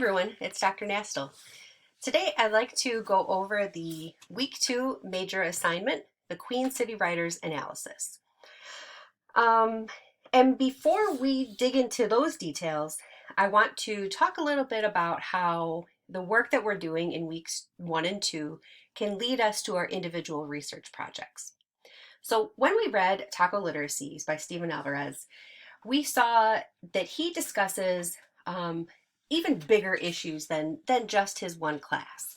everyone, it's Dr. Nastel. Today I'd like to go over the Week 2 major assignment, the Queen City Writers Analysis. And before we dig into those details, I want to talk a little bit about how the work that we're doing in weeks 1 and 2 can lead us to our individual research projects. So when we read Taco Literacies by Stephen Alvarez, we saw that he discusses even bigger issues than just his one class.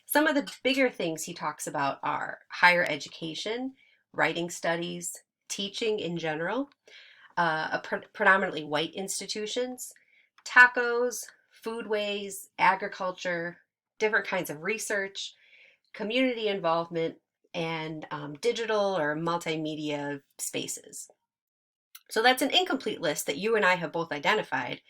Some of the bigger things he talks about are higher education, writing studies, teaching in general, predominantly white institutions, tacos, foodways, agriculture, different kinds of research, community involvement, and digital or multimedia spaces. So that's an incomplete list that you and I have both identified.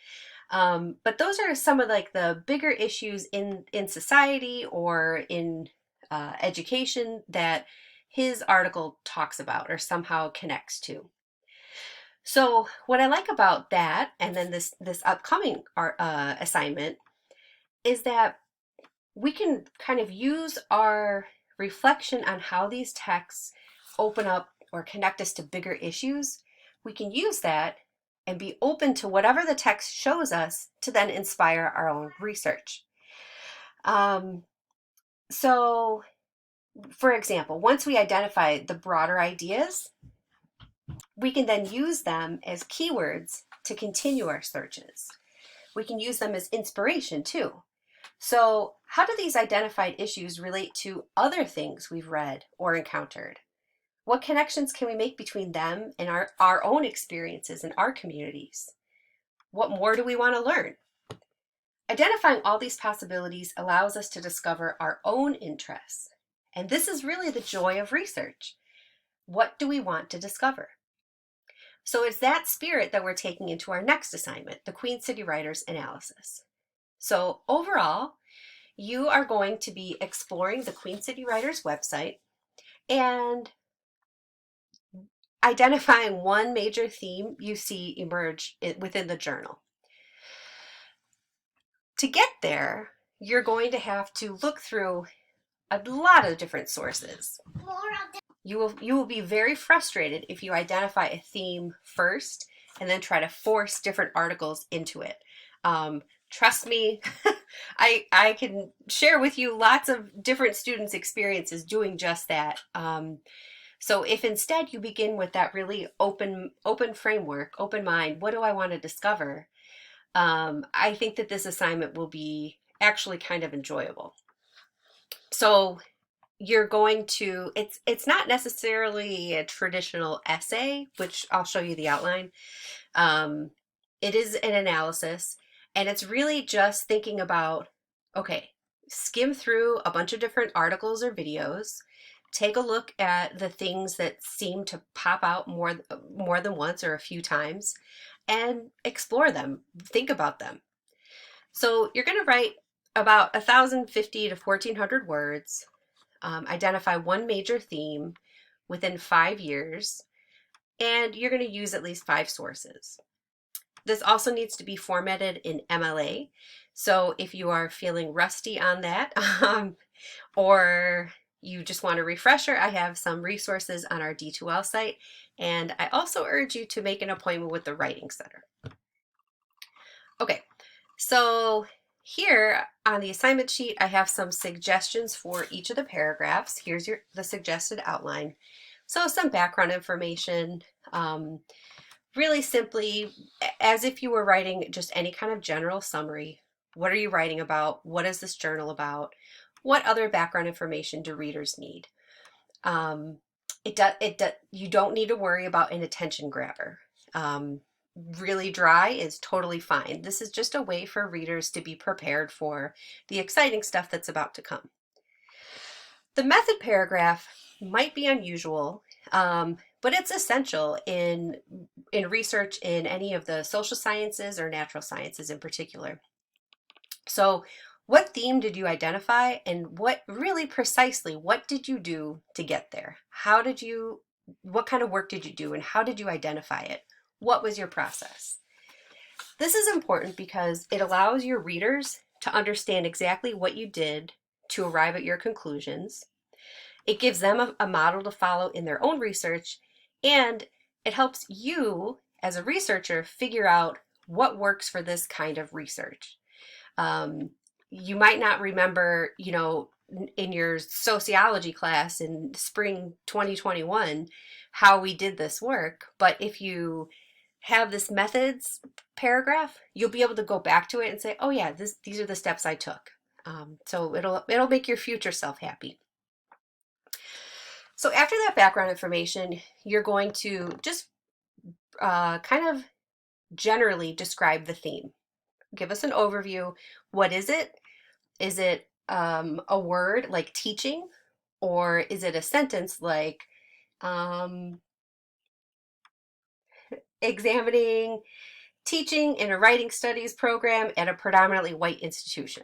But those are some of the bigger issues in society or in education that his article talks about or somehow connects to. So what I like about that, and then this upcoming assignment, is that we can kind of use our reflection on how these texts open up or connect us to bigger issues. We can use that and be open to whatever the text shows us to then inspire our own research. So, for example, once we identify the broader ideas, we can then use them as keywords to continue our searches. We can use them as inspiration too. So, how do these identified issues relate to other things we've read or encountered? What connections can we make between them and our own experiences in our communities? What more do we want to learn? Identifying all these possibilities allows us to discover our own interests. And this is really the joy of research. What do we want to discover? So it's that spirit that we're taking into our next assignment, the Queen City Writers Analysis. So overall, you are going to be exploring the Queen City Writers website and identifying one major theme you see emerge within the journal. To get there, you're going to have to look through a lot of different sources. You will be very frustrated if you identify a theme first and then try to force different articles into it. Trust me, I can share with you lots of different students' experiences doing just that. So if instead you begin with that really open framework, open mind, what do I want to discover? I think that this assignment will be actually kind of enjoyable. So you're going to, it's not necessarily a traditional essay, which I'll show you the outline. It is an analysis, and it's really just thinking about, okay, skim through a bunch of different articles or videos, take a look at the things that seem to pop out more than once or a few times, and explore them, think about them. So you're going to write about 1,050 to 1,400 words, identify one major theme within 5 years, and you're going to use at least 5 sources. This also needs to be formatted in MLA. So if you are feeling rusty on that, or you just want a refresher, I have some resources on our D2L site, and I also urge you to make an appointment with the Writing Center. Okay, so here on the assignment sheet, I have some suggestions for each of the paragraphs. Here's the suggested outline. So some background information, really simply as if you were writing just any kind of general summary. What are you writing about? What is this journal about? What other background information do readers need? You don't need to worry about an attention grabber. Really dry is totally fine. This is just a way for readers to be prepared for the exciting stuff that's about to come. The method paragraph might be unusual, but it's essential in research in any of the social sciences or natural sciences in particular. So what theme did you identify, and what did you do to get there? What kind of work did you do, and how did you identify it? What was your process? This is important because it allows your readers to understand exactly what you did to arrive at your conclusions. It gives them a model to follow in their own research, and it helps you as a researcher figure out what works for this kind of research. You might not remember, in your sociology class in spring 2021, how we did this work, but if you have this methods paragraph, you'll be able to go back to it and say, oh yeah, these are the steps I took. So it'll make your future self happy. So after that background information, you're going to just kind of generally describe the theme. Give us an overview. What is it? Is it a word like teaching? Or is it a sentence like examining teaching in a writing studies program at a predominantly white institution?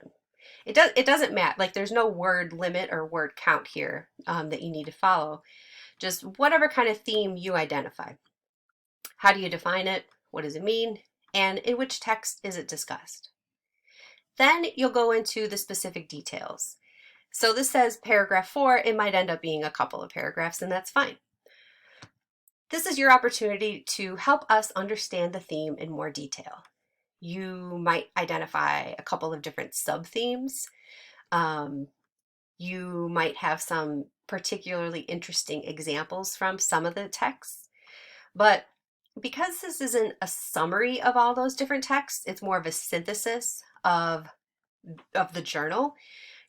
It doesn't matter. Like, there's no word limit or word count here that you need to follow. Just whatever kind of theme you identify. How do you define it? What does it mean? And in which text is it discussed? Then you'll go into the specific details. So this says paragraph 4, it might end up being a couple of paragraphs, and that's fine. This is your opportunity to help us understand the theme in more detail. You might identify a couple of different sub-themes. You might have some particularly interesting examples from some of the texts, but because this isn't a summary of all those different texts, it's more of a synthesis of the journal,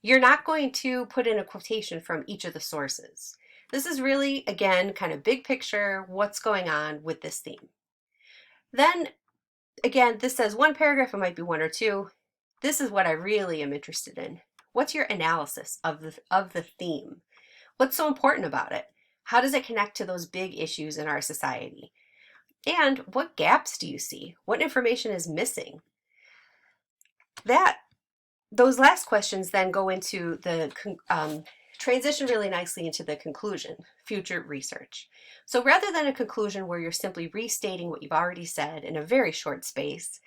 you're not going to put in a quotation from each of the sources. This is really, again, kind of big picture, what's going on with this theme. Then, again, this says one paragraph, it might be one or two. This is what I really am interested in. What's your analysis of the theme? What's so important about it? How does it connect to those big issues in our society? And what gaps do you see? What information is missing? Those last questions then go into the transition really nicely into the conclusion, future research. So rather than a conclusion where you're simply restating what you've already said in a very short space,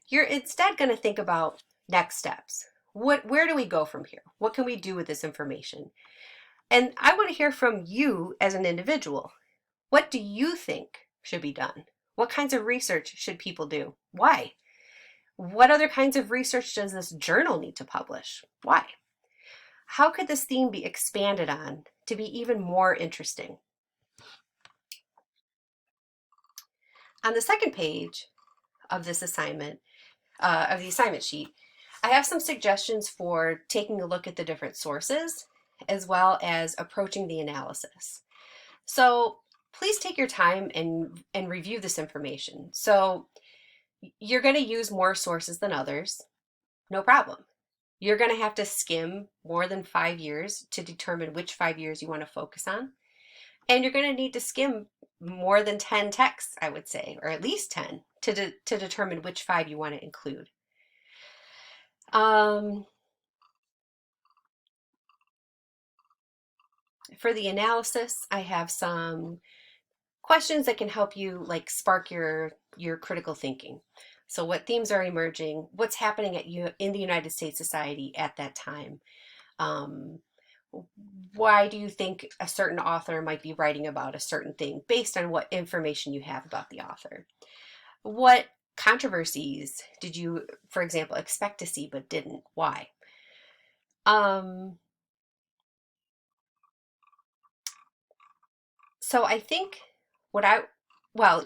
you're instead going to think about next steps. Where do we go from here? What can we do with this information? And I want to hear from you as an individual. What do you think should be done? What kinds of research should people do? Why? What other kinds of research does this journal need to publish? Why? How could this theme be expanded on to be even more interesting? On the second page of this assignment, of the assignment sheet, I have some suggestions for taking a look at the different sources as well as approaching the analysis. So please take your time and review this information. So you're going to use more sources than others, no problem. You're going to have to skim more than 5 years to determine which 5 years you want to focus on. And you're going to need to skim more than 10 texts, I would say, or at least 10 to determine which 5 you want to include. For the analysis, I have some questions that can help you spark your critical thinking. So what themes are emerging? What's happening in the United States society at that time? Why do you think a certain author might be writing about a certain thing based on what information you have about the author? What controversies did you, for example, expect to see but didn't? Why? So I think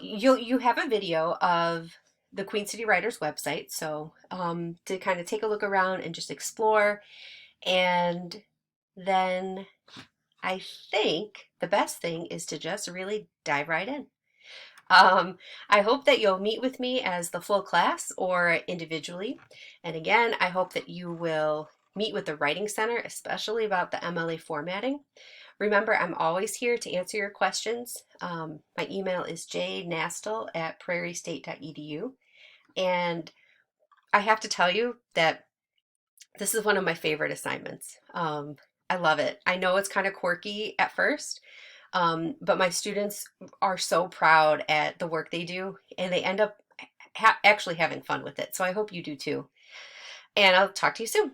you have a video of the Queen City Writers website, so to kind of take a look around and just explore, and then I think the best thing is to just really dive right in. I hope that you'll meet with me as the full class or individually, and again, I hope that you will meet with the Writing Center, especially about the MLA formatting. Remember, I'm always here to answer your questions. My email is jnastel@prairiestate.edu. And I have to tell you that this is one of my favorite assignments. I love it. I know it's kind of quirky at first, but my students are so proud at the work they do, and they end up actually having fun with it. So I hope you do too. and I'll talk to you soon.